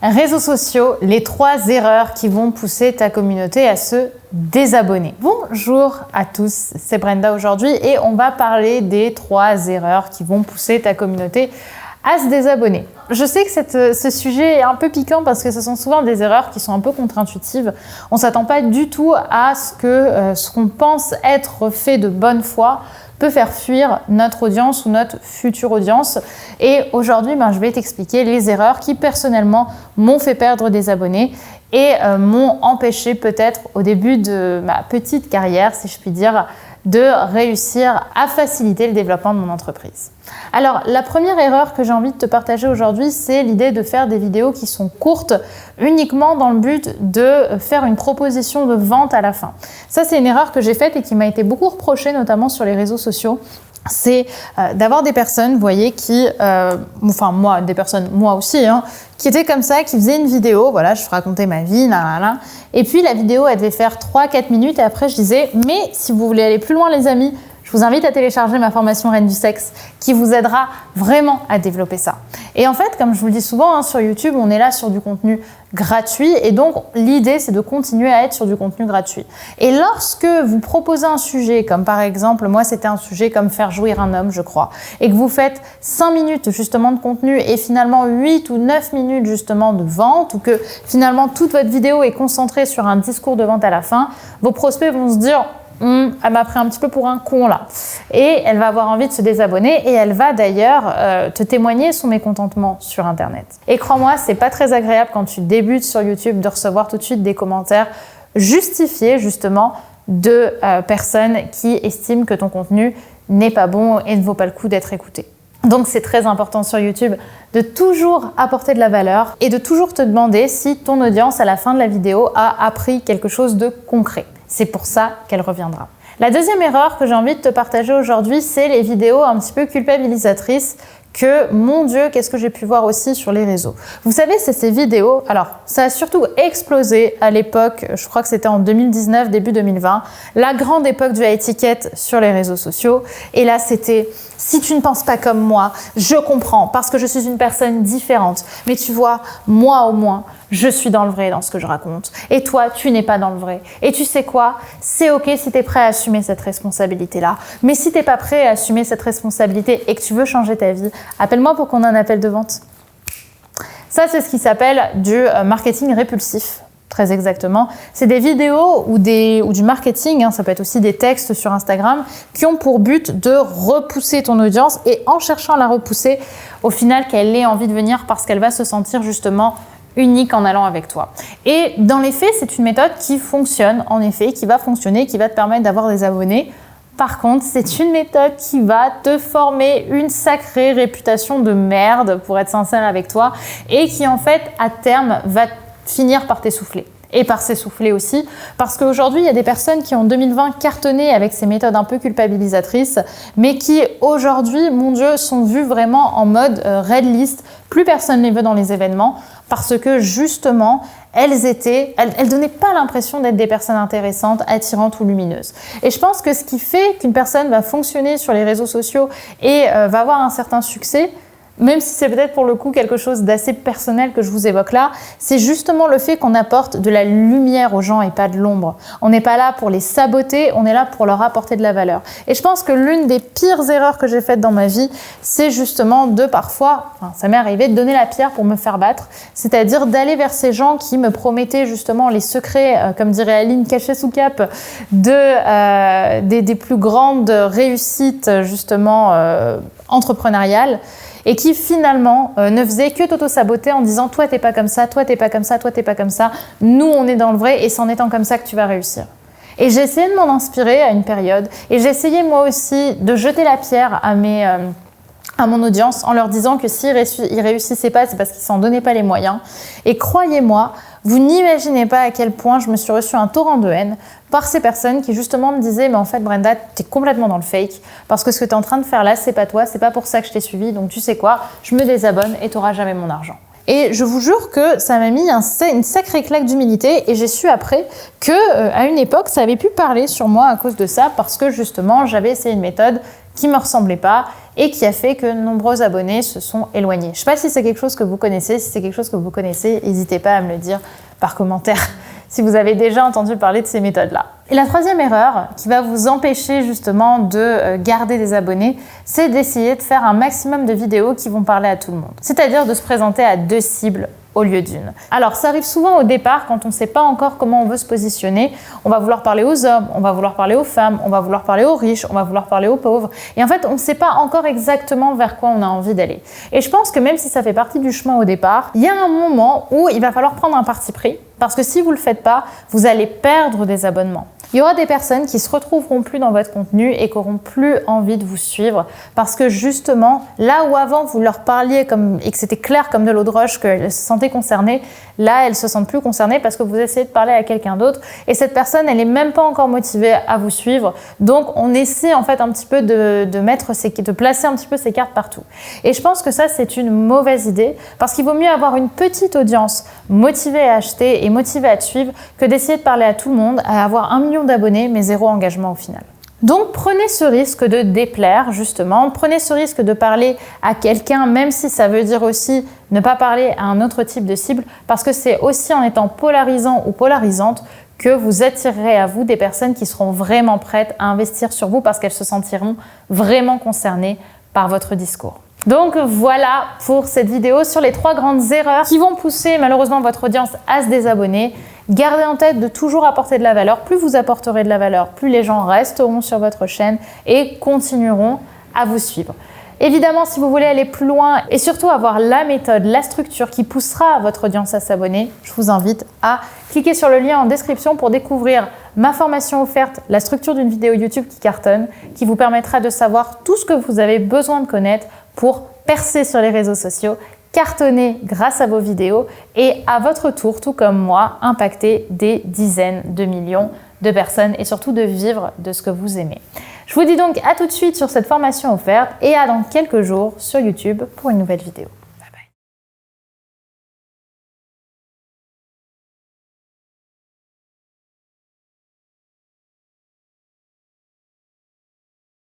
Réseaux sociaux, les 3 erreurs qui vont pousser ta communauté à se désabonner. Bonjour à tous, c'est Brenda aujourd'hui et on va parler des 3 erreurs qui vont pousser ta communauté à se désabonner. Je sais que ce sujet est un peu piquant parce que ce sont souvent des erreurs qui sont un peu contre-intuitives. On ne s'attend pas du tout à ce qu'on pense être fait de bonne foi peut faire fuir notre audience ou notre future audience. Et aujourd'hui, je vais t'expliquer les erreurs qui personnellement m'ont fait perdre des abonnés et m'ont empêché peut-être au début de ma petite carrière, si je puis dire, de réussir à faciliter le développement de mon entreprise. Alors, la première erreur que j'ai envie de te partager aujourd'hui, c'est l'idée de faire des vidéos qui sont courtes uniquement dans le but de faire une proposition de vente à la fin. Ça, c'est une erreur que j'ai faite et qui m'a été beaucoup reprochée, notamment sur les réseaux sociaux. C'est d'avoir des personnes, vous voyez, moi aussi, qui étaient comme ça, qui faisaient une vidéo, voilà, je racontais ma vie, et puis la vidéo, elle devait faire 3-4 minutes, et après je disais, mais si vous voulez aller plus loin les amis, je vous invite à télécharger ma formation Reine du Sexe qui vous aidera vraiment à développer ça. Et en fait, comme je vous le dis souvent, sur YouTube, on est là sur du contenu gratuit et donc l'idée, c'est de continuer à être sur du contenu gratuit. Et lorsque vous proposez un sujet, comme par exemple, moi, c'était un sujet comme faire jouir un homme, je crois, et que vous faites 5 minutes justement de contenu et finalement 8 ou 9 minutes justement de vente ou que finalement toute votre vidéo est concentrée sur un discours de vente à la fin, vos prospects vont se dire elle m'a pris un petit peu pour un con là. Et elle va avoir envie de se désabonner et elle va d'ailleurs te témoigner son mécontentement sur Internet. Et crois-moi, c'est pas très agréable quand tu débutes sur YouTube de recevoir tout de suite des commentaires justifiés justement de personnes qui estiment que ton contenu n'est pas bon et ne vaut pas le coup d'être écouté. Donc c'est très important sur YouTube de toujours apporter de la valeur et de toujours te demander si ton audience à la fin de la vidéo a appris quelque chose de concret. C'est pour ça qu'elle reviendra. La deuxième erreur que j'ai envie de te partager aujourd'hui, c'est les vidéos un petit peu culpabilisatrices que, mon Dieu, qu'est-ce que j'ai pu voir aussi sur les réseaux. Vous savez, c'est ces vidéos, alors ça a surtout explosé à l'époque, je crois que c'était en 2019, début 2020, la grande époque du high ticket sur les réseaux sociaux. Et là, c'était « si tu ne penses pas comme moi, je comprends parce que je suis une personne différente. Mais tu vois, moi au moins, je suis dans le vrai dans ce que je raconte. Et toi, tu n'es pas dans le vrai. Et tu sais quoi? C'est ok si tu es prêt à assumer cette responsabilité-là. Mais si tu n'es pas prêt à assumer cette responsabilité et que tu veux changer ta vie, appelle-moi pour qu'on ait un appel de vente. » Ça, c'est ce qui s'appelle du marketing répulsif. Très exactement. C'est des vidéos ou du marketing, ça peut être aussi des textes sur Instagram, qui ont pour but de repousser ton audience et en cherchant à la repousser, au final, qu'elle ait envie de venir parce qu'elle va se sentir justement unique en allant avec toi. Et dans les faits, c'est une méthode qui fonctionne, en effet, qui va fonctionner, qui va te permettre d'avoir des abonnés. Par contre, c'est une méthode qui va te former une sacrée réputation de merde, pour être sincère avec toi, et qui en fait, à terme, va finir par t'essouffler. Et par s'essouffler aussi, parce qu'aujourd'hui, il y a des personnes qui en 2020 cartonné avec ces méthodes un peu culpabilisatrices, mais qui aujourd'hui, mon Dieu, sont vues vraiment en mode red list. Plus personne ne les veut dans les événements, parce que justement, elles donnaient pas l'impression d'être des personnes intéressantes, attirantes ou lumineuses. Et je pense que ce qui fait qu'une personne va fonctionner sur les réseaux sociaux et va avoir un certain succès, même si c'est peut-être pour le coup quelque chose d'assez personnel que je vous évoque là, c'est justement le fait qu'on apporte de la lumière aux gens et pas de l'ombre. On n'est pas là pour les saboter, on est là pour leur apporter de la valeur. Et je pense que l'une des pires erreurs que j'ai faites dans ma vie, c'est justement de parfois, ça m'est arrivé de donner la pierre pour me faire battre, c'est-à-dire d'aller vers ces gens qui me promettaient justement les secrets, comme dirait Aline, cachés sous cape, des plus grandes réussites justement entrepreneuriales, et qui finalement ne faisait que t'auto-saboter en disant « toi t'es pas comme ça, toi t'es pas comme ça, toi t'es pas comme ça, nous on est dans le vrai et c'est en étant comme ça que tu vas réussir ». Et j'ai essayé de m'en inspirer à une période et j'ai essayé moi aussi de jeter la pierre à mon audience en leur disant que s'ils réussissaient pas, c'est parce qu'ils s'en donnaient pas les moyens. Et croyez-moi, vous n'imaginez pas à quel point je me suis reçu un torrent de haine par ces personnes qui justement me disaient « mais en fait Brenda, t'es complètement dans le fake parce que ce que t'es en train de faire là, c'est pas toi, c'est pas pour ça que je t'ai suivi, donc tu sais quoi, je me désabonne et t'auras jamais mon argent ». Et je vous jure que ça m'a mis une sacrée claque d'humilité et j'ai su après que à une époque, ça avait pu parler sur moi à cause de ça parce que justement, j'avais essayé une méthode qui ne me ressemblait pas et qui a fait que nombreux abonnés se sont éloignés. Je ne sais pas si c'est quelque chose que vous connaissez. Si c'est quelque chose que vous connaissez, n'hésitez pas à me le dire par commentaire si vous avez déjà entendu parler de ces méthodes-là. Et la troisième erreur qui va vous empêcher justement de garder des abonnés, c'est d'essayer de faire un maximum de vidéos qui vont parler à tout le monde. C'est-à-dire de se présenter à 2 cibles au lieu d'une. Alors ça arrive souvent au départ quand on ne sait pas encore comment on veut se positionner. On va vouloir parler aux hommes, on va vouloir parler aux femmes, on va vouloir parler aux riches, on va vouloir parler aux pauvres. Et en fait, on ne sait pas encore exactement vers quoi on a envie d'aller. Et je pense que même si ça fait partie du chemin au départ, il y a un moment où il va falloir prendre un parti pris. Parce que si vous ne le faites pas, vous allez perdre des abonnements. Il y aura des personnes qui se retrouveront plus dans votre contenu et qui n'auront plus envie de vous suivre parce que justement, là où avant vous leur parliez et que c'était clair comme de l'eau de roche qu'elles se sentaient concernées, là elles se sentent plus concernées parce que vous essayez de parler à quelqu'un d'autre et cette personne elle n'est même pas encore motivée à vous suivre. Donc on essaie en fait un petit peu de placer un petit peu ces cartes partout. Et je pense que ça c'est une mauvaise idée parce qu'il vaut mieux avoir une petite audience motivée à acheter et motivée à te suivre que d'essayer de parler à tout le monde, à avoir 1 million d'abonnés mais 0 engagement au final. Donc prenez ce risque de déplaire justement, prenez ce risque de parler à quelqu'un même si ça veut dire aussi ne pas parler à un autre type de cible parce que c'est aussi en étant polarisant ou polarisante que vous attirerez à vous des personnes qui seront vraiment prêtes à investir sur vous parce qu'elles se sentiront vraiment concernées par votre discours. Donc voilà pour cette vidéo sur les 3 grandes erreurs qui vont pousser malheureusement votre audience à se désabonner. Gardez en tête de toujours apporter de la valeur. Plus vous apporterez de la valeur, plus les gens resteront sur votre chaîne et continueront à vous suivre. Évidemment, si vous voulez aller plus loin et surtout avoir la méthode, la structure qui poussera votre audience à s'abonner, je vous invite à cliquer sur le lien en description pour découvrir ma formation offerte, la structure d'une vidéo YouTube qui cartonne, qui vous permettra de savoir tout ce que vous avez besoin de connaître pour percer sur les réseaux sociaux, cartonner grâce à vos vidéos et à votre tour, tout comme moi, impacter des dizaines de millions de personnes et surtout de vivre de ce que vous aimez. Je vous dis donc à tout de suite sur cette formation offerte et à dans quelques jours sur YouTube pour une nouvelle vidéo.